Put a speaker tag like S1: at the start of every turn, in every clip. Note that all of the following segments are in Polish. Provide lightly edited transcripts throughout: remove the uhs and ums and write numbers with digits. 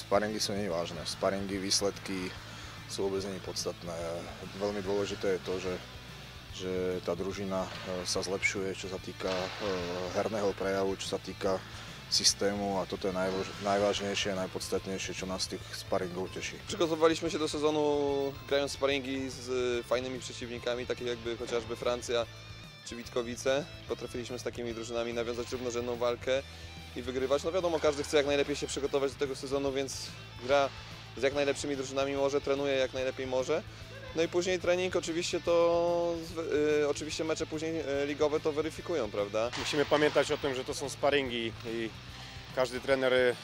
S1: sparingy sú nevážne. Sparingy, výsledky sú vôbec nie podstatné. Veľmi dôležité je to, že tá družina sa zlepšuje, čo sa týka herného prejavu, čo sa týka systému a toto je najvážnejšie a najpodstatnejšie, čo nás z tych sparingów teší.
S2: Przygotowaliśmy się do sezonu grając sparingi z fajnymi przeciwnikami, takich jakby chociażby Francja czy Witkowice. Potrafiliśmy z takimi drużynami nawiązać równorzędną walkę i wygrywać. No wiadomo, każdy chce jak najlepiej się przygotować do tego sezonu, więc gra z jak najlepszymi drużynami może, trenuje jak najlepiej może. No i później trening, oczywiście mecze później ligowe to weryfikują, prawda?
S3: Musimy pamiętać o tym, że to są sparingi i każdy trener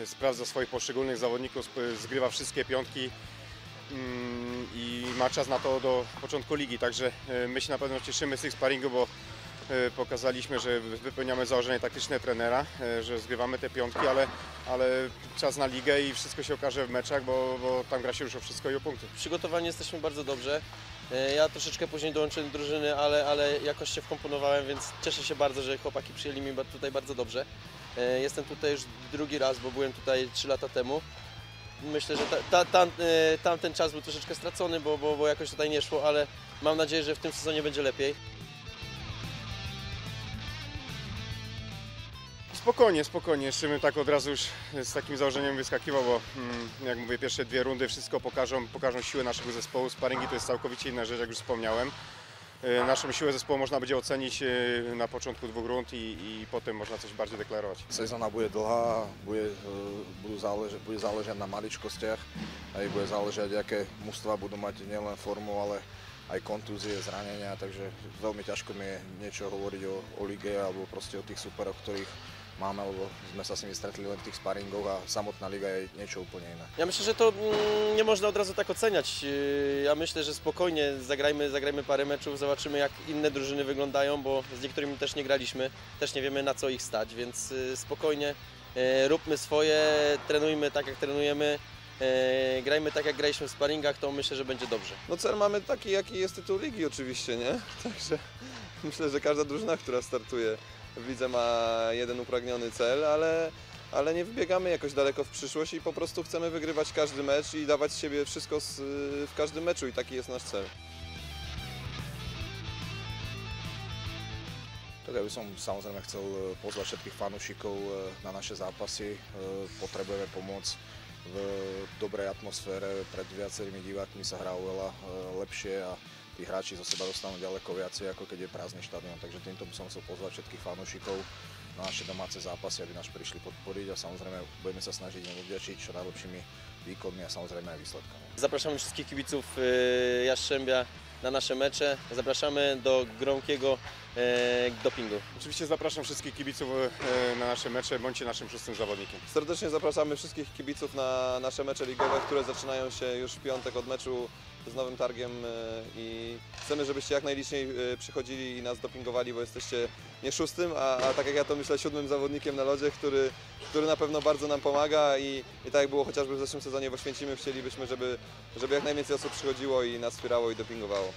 S3: sprawdza swoich poszczególnych zawodników, zgrywa wszystkie piątki i ma czas na to do początku ligi, także my się na pewno cieszymy z tych sparingów, bo pokazaliśmy, że wypełniamy założenie taktyczne trenera, że zgrywamy te piątki, ale czas na ligę i wszystko się okaże w meczach, bo tam gra się już o wszystko i o punkty.
S4: Przygotowani jesteśmy bardzo dobrze. Ja troszeczkę później dołączyłem do drużyny, ale jakoś się wkomponowałem, więc cieszę się bardzo, że chłopaki przyjęli mnie tutaj bardzo dobrze. Jestem tutaj już drugi raz, bo byłem tutaj 3 lata temu. Myślę, że tamten czas był troszeczkę stracony, bo jakoś tutaj nie szło, ale mam nadzieję, że w tym sezonie będzie lepiej.
S3: Spokojnie, jeszcze bym tak od razu już z takim założeniem wyskakiwał, bo jak mówię, pierwsze 2 rundy wszystko pokażą siłę naszego zespołu. Sparingi to jest całkowicie inna rzecz, jak już wspomniałem. Naszą siłę zespołu można będzie ocenić na początku 2 rund i potem można coś bardziej deklarować.
S1: Sezóna bude dlhá, bude záležať na maličkostiach a bude záležať, aké mužstvá budú mať nielen formu, ale aj kontúzie, zranenia, takže veľmi ťažko mi je niečo hovoriť o lige alebo proste o tých superoch, ktorých máme, lebo sme sa s nimi stretli len v tych sparingoch a samotná liga je niečo úplne iné.
S4: Ja myślę, że to nie można od razu tak oceniać. Ja myślę, że spokojnie zagrajmy parę meczów, zobaczymy jak inne drużyny wyglądają, bo z niektórymi też nie graliśmy, też nie wiemy na co ich stać, więc spokojnie róbmy swoje, trenujmy tak jak trenujemy. Grajmy tak jak graliśmy w sparingach, to myślę, że będzie dobrze.
S2: No cel mamy taki, jaki jest tytuł ligi oczywiście, nie? Także myślę, że każda drużyna, która startuje w lidze ma jeden upragniony cel, ale nie wybiegamy jakoś daleko w przyszłość i po prostu chcemy wygrywać każdy mecz i dawać z siebie wszystko w każdym meczu i taki jest nasz cel.
S1: Tak ja by som samozrejme chcel pozvať všetkých fanúšikov na naše zápasy. Potrebujeme pomôcť v dobrej atmosfére, pred viacerými divákmi sa hrá oveľa lepšie a tí hráči zo seba dostanú ďaleko viacej, ako keď je prázdny štadión. Takže týmto by som chcel pozvať všetkých fanúšikov na naše domáce zápasy, aby nás prišli podporiť a samozrejme budeme sa snažiť im odvďačiť čo najlepšími výkonmi a samozrejme aj výsledkami.
S4: Zapraszamy wszystkich kibiców Jastrzębia na nasze mecze. Zapraszamy do gromkiego dopingu.
S3: Oczywiście zapraszam wszystkich kibiców na nasze mecze, bądźcie naszym 6. zawodnikiem.
S2: Serdecznie zapraszamy wszystkich kibiców na nasze mecze ligowe, które zaczynają się już w piątek od meczu z Nowym Targiem i chcemy, żebyście jak najliczniej przychodzili i nas dopingowali, bo jesteście nie 6., a tak jak ja to myślę 7. zawodnikiem na lodzie, który na pewno bardzo nam pomaga i tak jak było chociażby w zeszłym sezonie w Oświęcimiu, chcielibyśmy, żeby jak najwięcej osób przychodziło i nas wspierało i dopingowało.